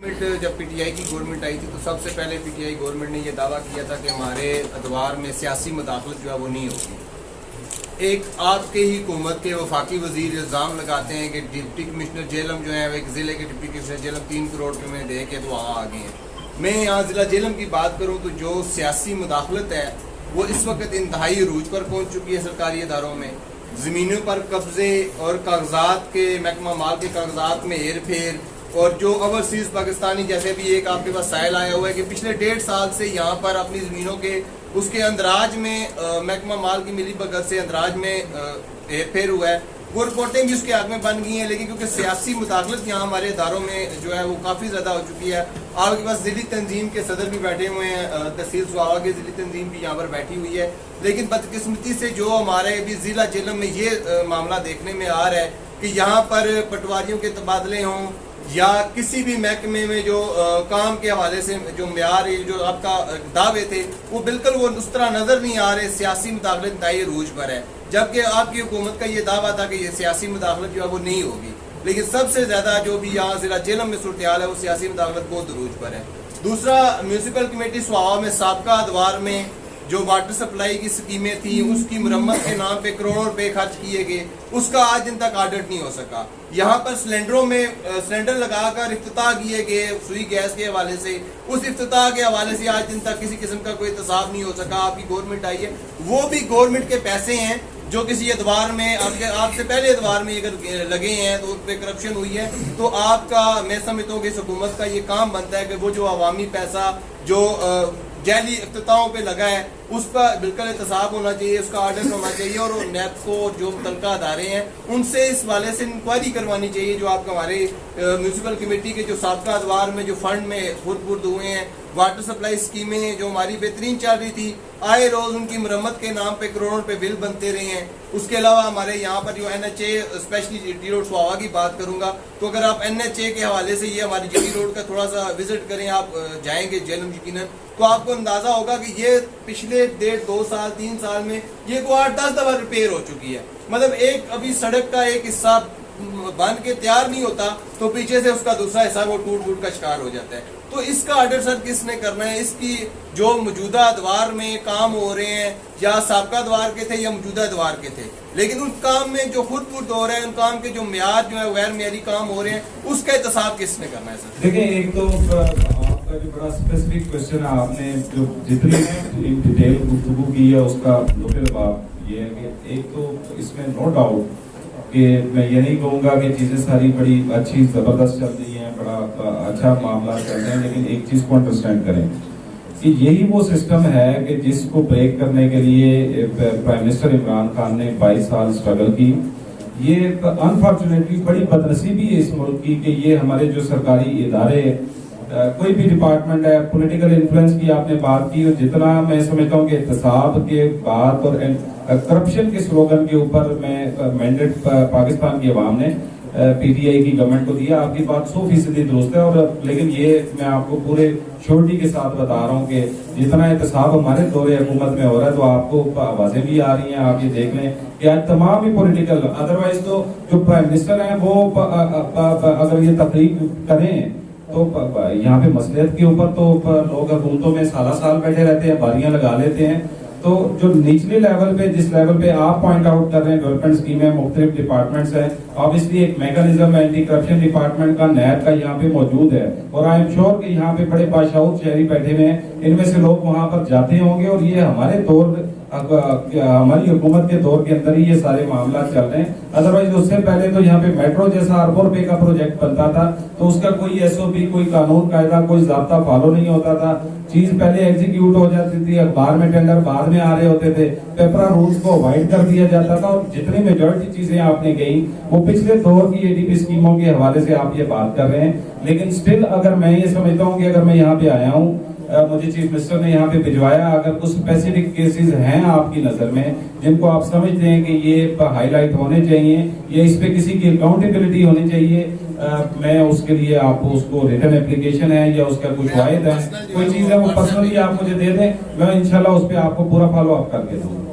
जब पीटीआई की गवर्नमेंट आई थी तो सबसे पहले पीटीआई गवर्नमेंट ने यह दावा किया था कि हमारे अदवार में सियासी मुदाखलत जो है वो नहीं होगी। एक आपके ही हुकूमत के वफाकी वजीर इल्ज़ाम लगाते हैं कि डिप्टी कमिश्नर जेलम जो है एक ज़िले के डिप्टी कमिश्नर जेलम 3 करोड़ रुपये में दे के तो वहाँ आ गए हैं। मैं यहाँ ज़िला जेलम की बात करूँ तो जो सियासी मुदाखलत है वो इस वक्त इंतहाई अरूज पर पहुँच चुकी है। सरकारी इदारों में ज़मीनों पर कब्जे और कागजात के महकमा माल के कागजात में हेर फेर और जो ओवरसीज पाकिस्तानी जैसे भी एक आपके पास साइल आया हुआ है कि पिछले 1.5 साल से यहाँ पर अपनी ज़मीनों के उसके अंदराज में महकमा माल की मिली भगत से अंदराज में हेर फेर हुआ है। वो रिपोर्टें भी उसके हक में बन गई हैं, लेकिन क्योंकि सियासी मुदाखलत यहाँ हमारे इदारों में जो है वो काफ़ी ज़्यादा हो चुकी है। आपके पास ज़िली तंजीम के सदर भी बैठे हुए हैं, तहसील सुहावा की ज़िली तंजीम भी यहाँ पर बैठी हुई है। लेकिन बदकिस्मती से जो हमारे अभी ज़िला जेलम में ये मामला देखने में आ रहा है कि यहाँ पर पटवारियों के तबादले हों या किसी भी महकमे में जो काम के हवाले से जो म्यार जो आपका दावे थे वो बिल्कुल वो उस तरह नज़र नहीं आ रहे। सियासी मुदाखलत इंतहाई अरूज पर है, जबकि आपकी हुकूमत का ये दावा था कि ये सियासी मुदाखलत जो है वो नहीं होगी। लेकिन सबसे ज़्यादा जो भी यहाँ ज़िला जेलम में सूरत हाल है वो सियासी मुदाखलत बहुत अरूज पर है। दूसरा, म्यूनसिपल कमेटी सुहावा में साबका अदवार में जो वाटर सप्लाई की स्कीमें थी उसकी मरम्मत के नाम पे करोड़ों रुपए खर्च किए गए, उसका आज दिन तक ऑडिट नहीं हो सका। यहाँ पर सिलेंडरों में सिलेंडर लगाकर इफ्तिताह किए गए सुई गैस के हवाले से, उस इफ्तिताह के हवाले से आज दिन तक किसी किस्म का कोई एहतसाब नहीं हो सका। आपकी गवर्नमेंट आई है, वो भी गवर्नमेंट के पैसे हैं जो किसी अदवार में आपसे पहले अदवार में अगर लगे हैं तो उस पर करप्शन हुई है। तो आपका, मैं समझता हूँ कि इस हुकूमत का ये काम बनता है कि वो जो अवामी पैसा जो जाली इफ्तिताहों पे लगा है उस पर बिल्कुल एहतसाब होना चाहिए, उसका ऑर्डर होना चाहिए और नेपको और जो मुतल्लिका अदारे हैं उनसे इस वाले से इंक्वायरी करवानी चाहिए। जो आपका हमारे म्यूनसिपल कमेटी के जो साबका अदवार में जो फंड में खुर्द हुए हैं, वाटर सप्लाई स्कीमें जो हमारी बेहतरीन चल रही थी, आए रोज़ उनकी मरम्मत के नाम पे करोड़ों रुपए बिल बनते रहे हैं। उसके अलावा हमारे यहाँ पर जो NHA स्पेशली GT रोड सुहावा की बात करूँगा तो अगर आप NHA के हवाले से ये हमारी GT रोड का थोड़ा सा विजिट करें, आप जाएंगे जेलम यकीनन, तो आपको अंदाज़ा होगा कि ये पिछले 1.5, 2 साल, 3 साल में ये को 8-10 दफ़ा रिपेयर हो चुकी है। मतलब एक अभी सड़क का एक हिस्सा बन के तैयार नहीं होता तो पीछे से उसका दूसरा हिस्सा वो टूट का शिकार हो जाता है। तो इसका ऑर्डर सर किसने करना है? इसकी जो मौजूदा अदवार में काम हो रहे हैं या साबका अदवार के थे या मौजूदा अदवार के थे, लेकिन उन काम में जो खुद हो रहे हैं, उन काम के जो म्यार जो है गैर म्यारी काम हो रहे हैं, उसका एहतसाब किसने करना है सर? देखिए, एक तो आपका जो बड़ा स्पेसिफिक क्वेश्चन है, आपने जो जितनी इन डिटेल गुफ्तगू की है उसका जवाब ये है कि एक तो इसमें नो डाउट कि मैं ये नहीं कहूँगा कि चीज़ें सारी बड़ी अच्छी ज़बरदस्त चल रही हैं, बड़ा अच्छा मामला चल रहे हैं, लेकिन एक चीज़ को अंडरस्टैंड करें कि यही वो सिस्टम है कि जिसको ब्रेक करने के लिए प्राइम मिनिस्टर इमरान खान ने 22 साल स्ट्रगल की। ये अनफॉर्चुनेटली बड़ी बदनसीबी है इस मुल्क की कि ये हमारे जो सरकारी इदारे, कोई भी डिपार्टमेंट है, पॉलिटिकल इन्फ्लुएंस की आपने बात की, और जितना मैं समझता हूँ कि एहतसाब के बात और करप्शन के स्लोगन के ऊपर मैं मैंडेट पाकिस्तान की अवाम ने PTI की गवर्नमेंट को दिया। आपकी बात 100% दुरुस्त है, और लेकिन ये मैं आपको पूरे श्योरिटी के साथ बता रहा हूँ कि जितना एहतसाब हमारे दौरे हुकूमत में हो रहा है तो आपको आवाजें भी आ रही हैं, आप ये देख लें कि आज तमाम ही पॉलिटिकल, अदरवाइज तो जो प्राइम मिनिस्टर हैं वो अगर ये तकरीर करें तो यहाँ पे मसलियत के ऊपर तो लोग हुकूमतों में साल बैठे रहते हैं, बारियां लगा लेते हैं। तो जो निचले लेवल पे, जिस लेवल पे आप पॉइंट आउट कर रहे हैं, डेवलपमेंट स्कीम है, मुख्तलिफ डिपार्टमेंट्स हैं, ऑब्वियसली एक मैकेनिज्म एंटी करप्शन डिपार्टमेंट का NAB का यहाँ पे मौजूद है, और आई एम श्योर कि यहाँ पे बड़े बाशाऊर शहरी बैठे हुए हैं, इनमें से लोग वहाँ पर जाते होंगे, और ये हमारे दौर, हमारी हुकूमत के दौर के अंदर ही ये सारे मामला चल रहे हैं। अदरवाइज उससे पहले तो यहाँ पे मेट्रो जैसा अरबों रुपए का प्रोजेक्ट बनता था तो उसका कोई SOP, कोई कानून कायदा, कोई ज़ाब्ता फॉलो नहीं होता था। चीज पहले एग्जीक्यूट हो जाती थी, अखबार में टेंडर बाद में आ रहे होते थे, पेपरा रूल्स को अवॉइड कर दिया जाता था, और जितनी मेजॉरिटी चीजें आपने कही वो पिछले दौर की ADP स्कीमों के हवाले से आप ये बात कर रहे हैं। लेकिन स्टिल अगर मैं ये समझता हूँ कि अगर मैं यहाँ पे आया हूँ, मुझे चीफ मिनिस्टर ने यहाँ पे भिजवाया, अगर कुछ स्पेसिफिक केसेस हैं आपकी नजर में जिनको आप समझते हैं कि ये हाईलाइट होने चाहिए या इस पे किसी की अकाउंटेबिलिटी होनी चाहिए, मैं उसके लिए आप उसको रिटर्न एप्लीकेशन है या उसका कुछ वायद है, कोई चीज है, वो पर्सनली आप मुझे दे दें, मैं इंशाल्लाह उस पर आपको पूरा फॉलो अप करके दूंगा।